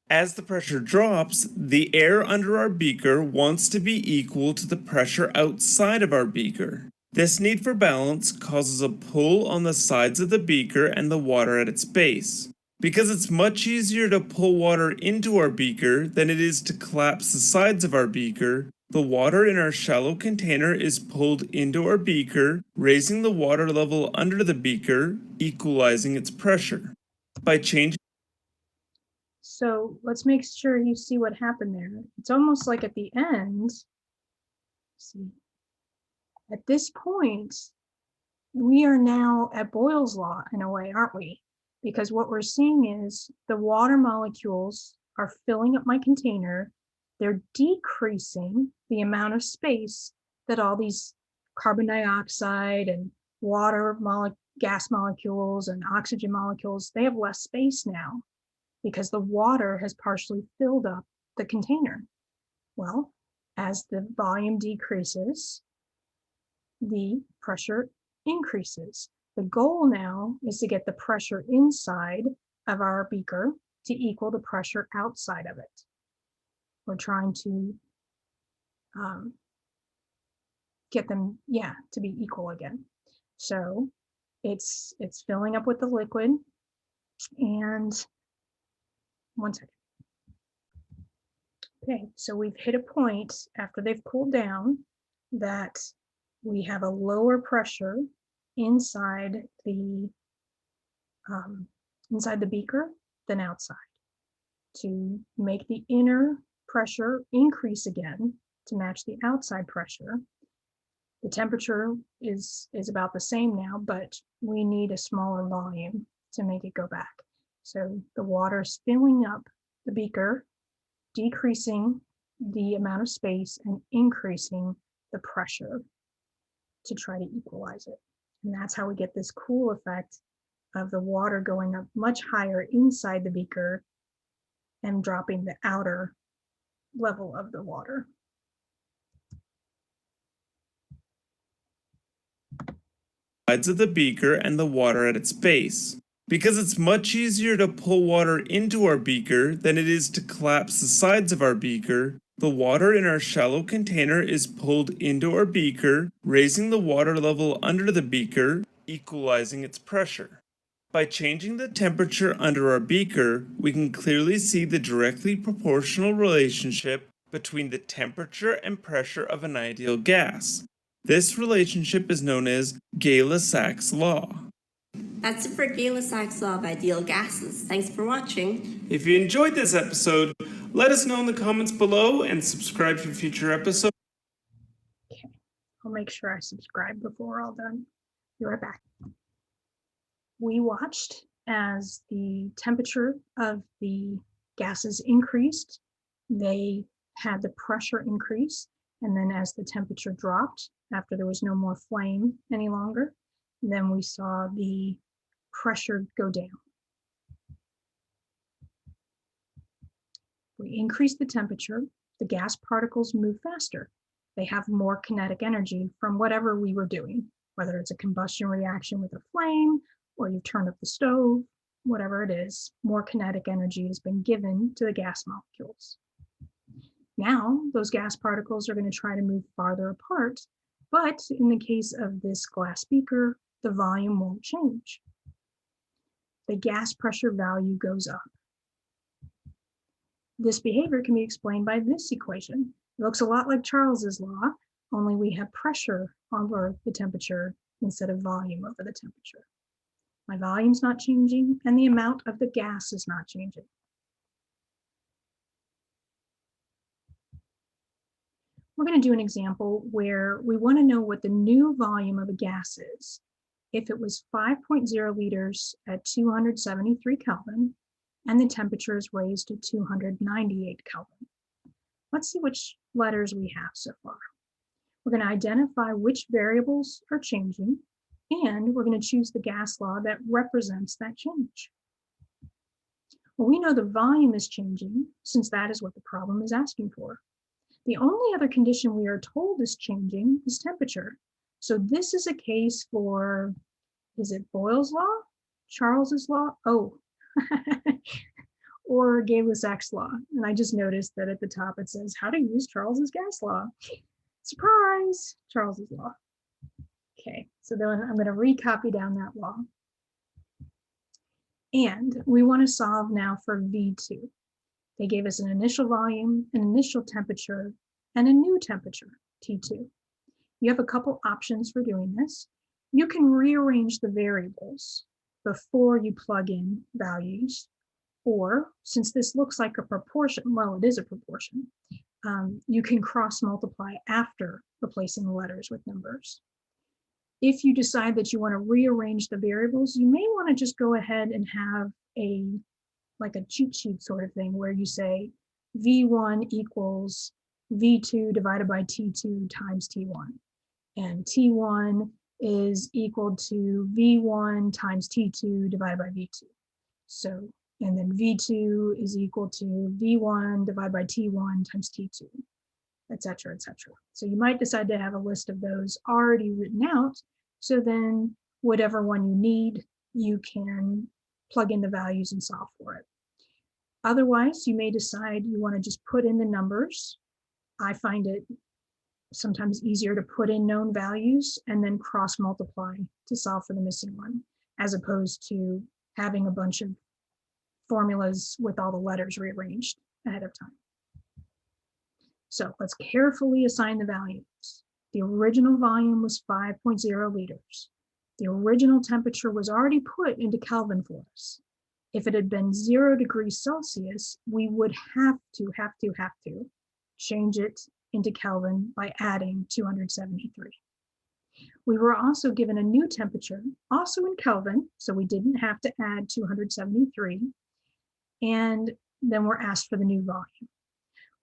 As the pressure drops, the air under our beaker wants to be equal to the pressure outside of our beaker. This need for balance causes a pull on the sides of the beaker and the water at its base. Because it's much easier to pull water into our beaker than it is to collapse the sides of our beaker, the water in our shallow container is pulled into our beaker, raising the water level under the beaker, equalizing its pressure. By changing So let's make sure you see what happened there. It's almost like at the end, see, at this point, we are now at Boyle's law in a way, aren't we? Because what we're seeing is the water molecules are filling up my container. They're decreasing the amount of space that all these carbon dioxide and gas molecules and oxygen molecules, they have less space now because the water has partially filled up the container. Well, as the volume decreases, the pressure increases. The goal now is to get the pressure inside of our beaker to equal the pressure outside of it. We're trying to get them, to be equal again. So it's filling up with the liquid, and one second. Okay, so we've hit a point after they've cooled down that we have a lower pressure inside the beaker than outside. To make the inner pressure increase again to match the outside pressure, the temperature is about the same now, but we need a smaller volume to make it go back. So the water's filling up the beaker, decreasing the amount of space and increasing the pressure to try to equalize it. And that's how we get this cool effect of the water going up much higher inside the beaker and dropping the outer level of the water. sides of the beaker and the water at its base. Because it's much easier to pull water into our beaker than it is to collapse the sides of our beaker, the water in our shallow container is pulled into our beaker, raising the water level under the beaker, equalizing its pressure. By changing the temperature under our beaker, we can clearly see the directly proportional relationship between the temperature and pressure of an ideal gas. This relationship is known as Gay-Lussac's law. That's it for Gay-Lussac's law of ideal gases. Thanks for watching. If you enjoyed this episode, let us know in the comments below and subscribe for future episodes. Okay, I'll make sure I subscribe before we're all done. Be right back. We watched as the temperature of the gases increased. They had the pressure increase, and then as the temperature dropped, after there was no more flame any longer, then we saw the pressure go down. We increase the temperature, the gas particles move faster. They have more kinetic energy from whatever we were doing, whether it's a combustion reaction with a flame, or you've turned up the stove, whatever it is, more kinetic energy has been given to the gas molecules. Now, those gas particles are going to try to move farther apart, but in the case of this glass beaker, the volume won't change. The gas pressure value goes up. This behavior can be explained by this equation. It looks a lot like Charles's law, only we have pressure over the temperature instead of volume over the temperature. My volume's not changing, and the amount of the gas is not changing. We're going to do an example where we want to know what the new volume of a gas is. If it was 5.0 liters at 273 Kelvin, and the temperature is raised to 298 Kelvin. Let's see which letters we have so far. We're going to identify which variables are changing, and we're going to choose the gas law that represents that change. Well, we know the volume is changing since that is what the problem is asking for. The only other condition we are told is changing is temperature. So this is a case for, is it Boyle's law, Charles's law? Oh, or Gay-Lussac's law. And I just noticed that at the top it says how to use Charles's gas law. Surprise, Charles's law. Okay, so then I'm going to recopy down that law. And we want to solve now for V2. They gave us an initial volume, an initial temperature, and a new temperature, T2. You have a couple options for doing this. You can rearrange the variables before you plug in values, or since this looks like a proportion, well, it is a proportion, you can cross multiply after replacing the letters with numbers. If you decide that you want to rearrange the variables, you may want to just go ahead and have like a cheat sheet sort of thing where you say V1 equals V2 divided by T2 times T1. And T1 is equal to V1 times T2 divided by V2. So, and then V2 is equal to V1 divided by T1 times T2, et cetera, et cetera. So you might decide to have a list of those already written out. So then whatever one you need, you can plug in the values and solve for it. Otherwise, you may decide you want to just put in the numbers. I find it sometimes easier to put in known values and then cross multiply to solve for the missing one, as opposed to having a bunch of formulas with all the letters rearranged ahead of time. So let's carefully assign the values. The original volume was 5.0 liters. The original temperature was already put into Kelvin for us. If it had been 0 degrees Celsius, we would have to change it into Kelvin by adding 273. We were also given a new temperature, also in Kelvin, so we didn't have to add 273, and then we're asked for the new volume.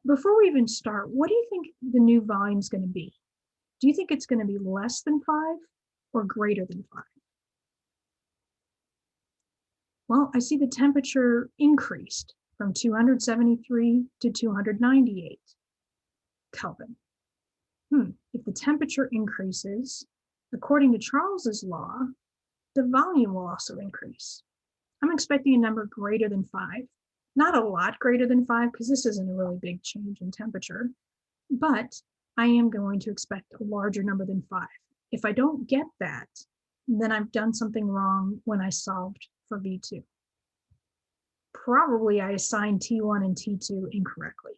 Before we even start, what do you think the new volume is going to be? Do you think it's going to be less than 5 or greater than 5? Well, I see the temperature increased from 273 to 298 Kelvin. If the temperature increases, according to Charles's law, the volume will also increase. I'm expecting a number greater than 5. Not a lot greater than 5, because this isn't a really big change in temperature, but I am going to expect a larger number than 5. If I don't get that, then I've done something wrong when I solved for V2. Probably I assigned T1 and T2 incorrectly.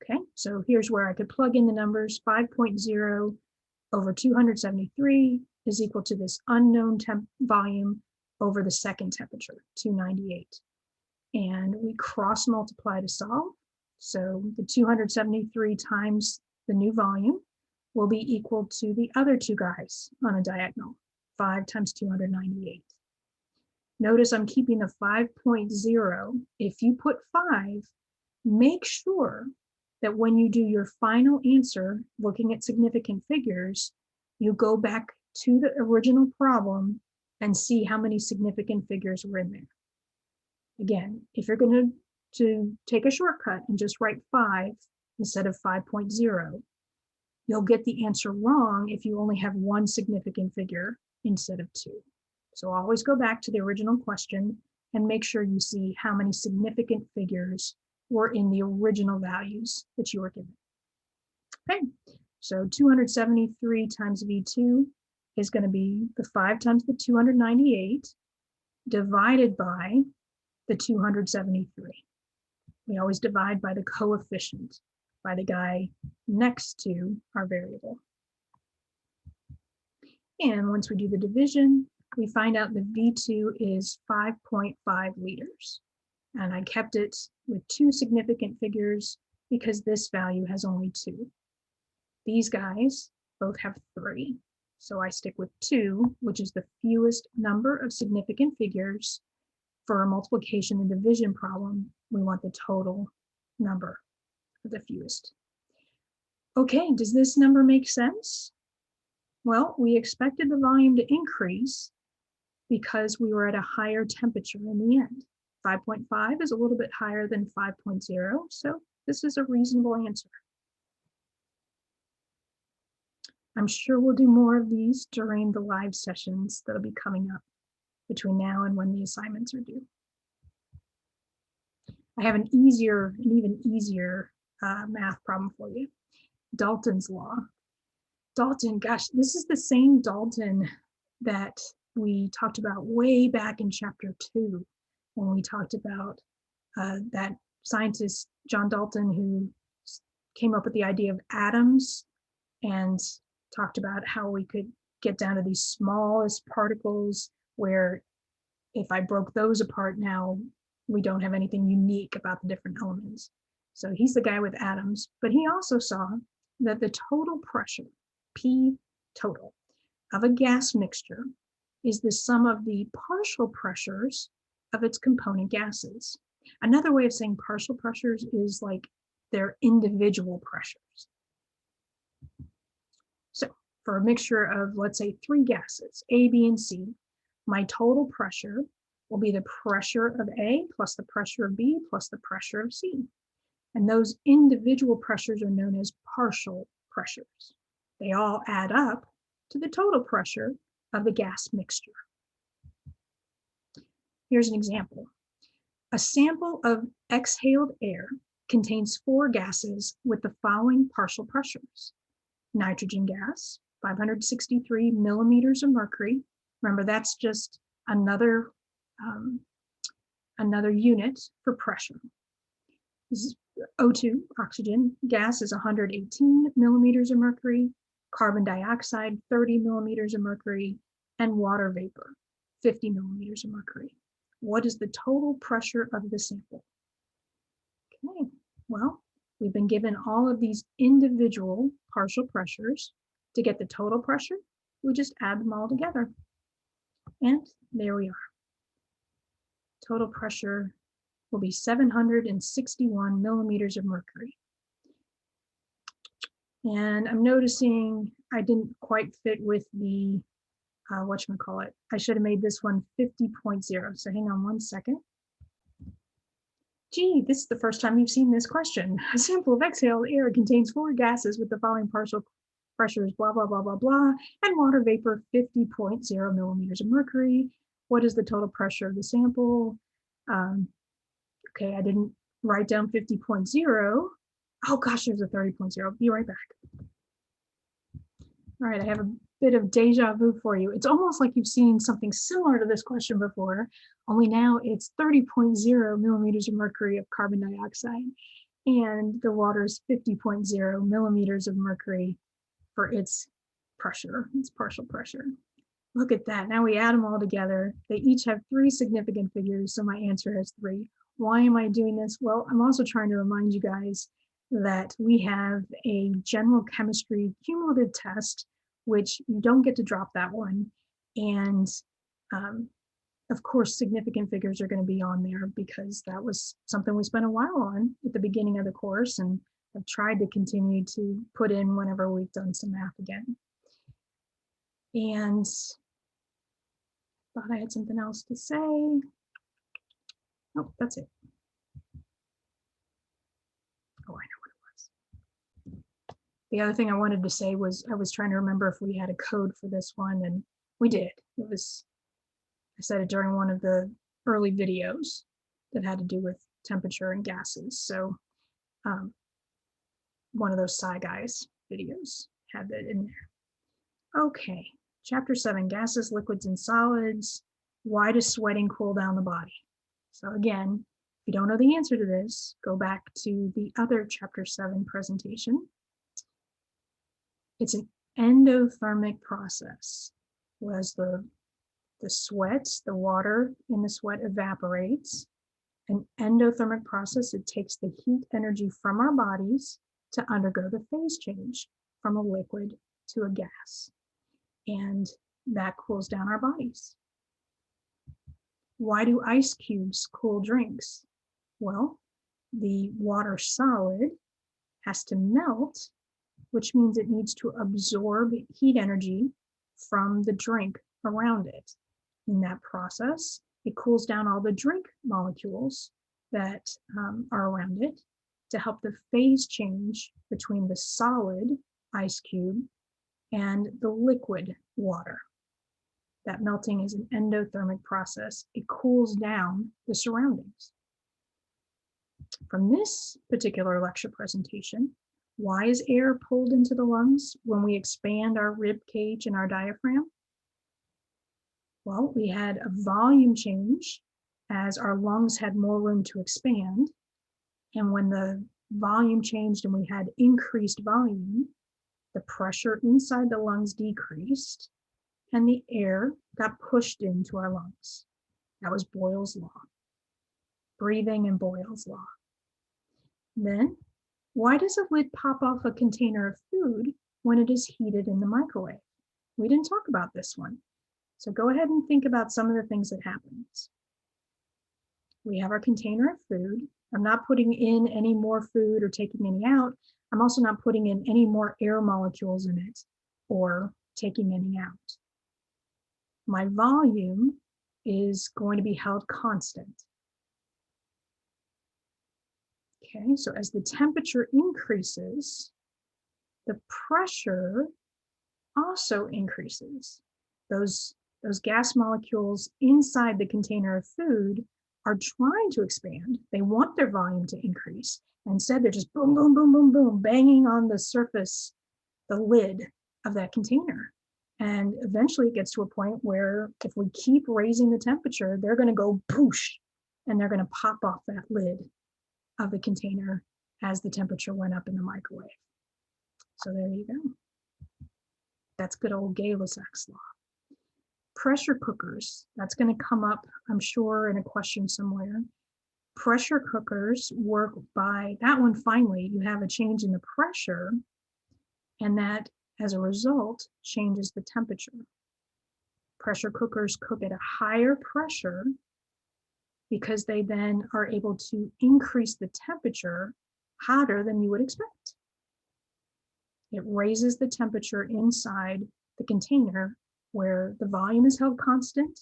Okay, so here's where I could plug in the numbers. 5.0 over 273 is equal to this unknown volume over the second temperature, 298. And we cross multiply to solve. So the 273 times the new volume will be equal to the other two guys on a diagonal, 5 times 298. Notice I'm keeping the 5.0. If you put 5, make sure that when you do your final answer, looking at significant figures, you go back to the original problem and see how many significant figures were in there. Again, if you're going to take a shortcut and just write 5 instead of 5.0, you'll get the answer wrong if you only have one significant figure instead of 2. So always go back to the original question and make sure you see how many significant figures were in the original values that you were given. Okay, so 273 times V2 is going to be the 5 times the 298 divided by the 273. We always divide by the coefficient, by the guy next to our variable. And once we do the division, we find out the V2 is 5.5 liters. And I kept it with 2 significant figures because this value has only 2. These guys both have 3. So I stick with 2, which is the fewest number of significant figures. For a multiplication and division problem, we want the total number of the fewest. Okay, does this number make sense? Well, we expected the volume to increase because we were at a higher temperature in the end. 5.5 is a little bit higher than 5.0, so this is a reasonable answer. I'm sure we'll do more of these during the live sessions that'll be coming up between now and when the assignments are due. I have an even easier math problem for you. Dalton's law. Dalton, gosh, this is the same Dalton that we talked about way back in chapter 2 when we talked about that scientist John Dalton, who came up with the idea of atoms and talked about how we could get down to these smallest particles where if I broke those apart now, we don't have anything unique about the different elements. So he's the guy with atoms, but he also saw that the total pressure, P total, of a gas mixture is the sum of the partial pressures of its component gases. Another way of saying partial pressures is like their individual pressures. So for a mixture of, let's say, 3 gases, A, B, and C, my total pressure will be the pressure of A plus the pressure of B plus the pressure of C. And those individual pressures are known as partial pressures. They all add up to the total pressure of the gas mixture. Here's an example. A sample of exhaled air contains 4 gases with the following partial pressures. Nitrogen gas, 563 millimeters of mercury. Remember, that's just another unit for pressure. This is O2, oxygen gas, is 118 millimeters of mercury, carbon dioxide, 30 millimeters of mercury, and water vapor, 50 millimeters of mercury. What is the total pressure of the sample? Okay, well, we've been given all of these individual partial pressures. To get the total pressure, we just add them all together. And there we are. Total pressure will be 761 millimeters of mercury. And I'm noticing I didn't quite fit with the, whatchamacallit. I should have made this one 50.0. So hang on one second. Gee, this is the first time you've seen this question. A sample of exhaled air contains 4 gases with the following partial pressures, blah, blah, blah, blah, blah, and water vapor, 50.0 millimeters of mercury. What is the total pressure of the sample? Okay, I didn't write down 50.0. Oh gosh, there's a 30.0. Be right back. All right, I have a bit of deja vu for you. It's almost like you've seen something similar to this question before, only now it's 30.0 millimeters of mercury of carbon dioxide, and the water is 50.0 millimeters of mercury for its pressure, its partial pressure. Look at that. Now we add them all together. They each have 3 significant figures, so my answer has 3. Why am I doing this? Well, I'm also trying to remind you guys that we have a general chemistry cumulative test, which you don't get to drop that one. And of course, significant figures are going to be on there because that was something we spent a while on at the beginning of the course, and I've tried to continue to put in whenever we've done some math again. And thought I had something else to say. Oh, that's it. Oh, I know what it was. The other thing I wanted to say was I was trying to remember if we had a code for this one, and we did. It was, I said it during one of the early videos that had to do with temperature and gases. So one of those Sci Guys videos had that in there. Okay, chapter 7, gases, liquids, and solids. Why does sweating cool down the body? So again, if you don't know the answer to this, go back to the other chapter 7 presentation. It's an endothermic process. As the sweat, the water in the sweat evaporates. An endothermic process, it takes the heat energy from our bodies to undergo the phase change from a liquid to a gas. And that cools down our bodies. Why do ice cubes cool drinks? Well, the water solid has to melt, which means it needs to absorb heat energy from the drink around it. In that process, it cools down all the drink molecules that are around it to help the phase change between the solid ice cube and the liquid water. That melting is an endothermic process. It cools down the surroundings. From this particular lecture presentation, why is air pulled into the lungs when we expand our rib cage and our diaphragm? Well, we had a volume change as our lungs had more room to expand. And when the volume changed and we had increased volume, the pressure inside the lungs decreased and the air got pushed into our lungs. That was Boyle's law. Breathing and Boyle's law. Then, why does a lid pop off a container of food when it is heated in the microwave? We didn't talk about this one. So go ahead and think about some of the things that happens. We have our container of food. I'm not putting in any more food or taking any out. I'm also not putting in any more air molecules in it or taking any out. My volume is going to be held constant. Okay, so as the temperature increases, the pressure also increases. Those gas molecules inside the container of food are trying to expand. They want their volume to increase. Instead, they're just boom, boom, boom, boom, boom, banging on the surface, the lid of that container. And eventually it gets to a point where if we keep raising the temperature, they're going to go poosh, and they're going to pop off that lid of the container as the temperature went up in the microwave. So there you go. That's good old Gay-Lussac's law. Pressure cookers, that's going to come up, I'm sure, in a question somewhere. Pressure cookers work by, that one finally, you have a change in the pressure, and that, as a result, changes the temperature. Pressure cookers cook at a higher pressure because they then are able to increase the temperature hotter than you would expect. It raises the temperature inside the container where the volume is held constant,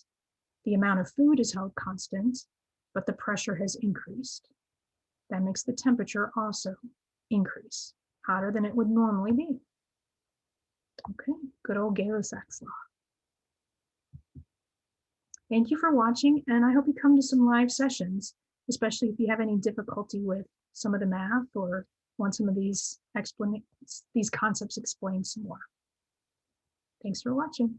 the amount of food is held constant, but the pressure has increased. That makes the temperature also increase, hotter than it would normally be. Okay, good old Gay-Lussac's law. Thank you for watching, and I hope you come to some live sessions, especially if you have any difficulty with some of the math or want some of these concepts explained some more. Thanks for watching.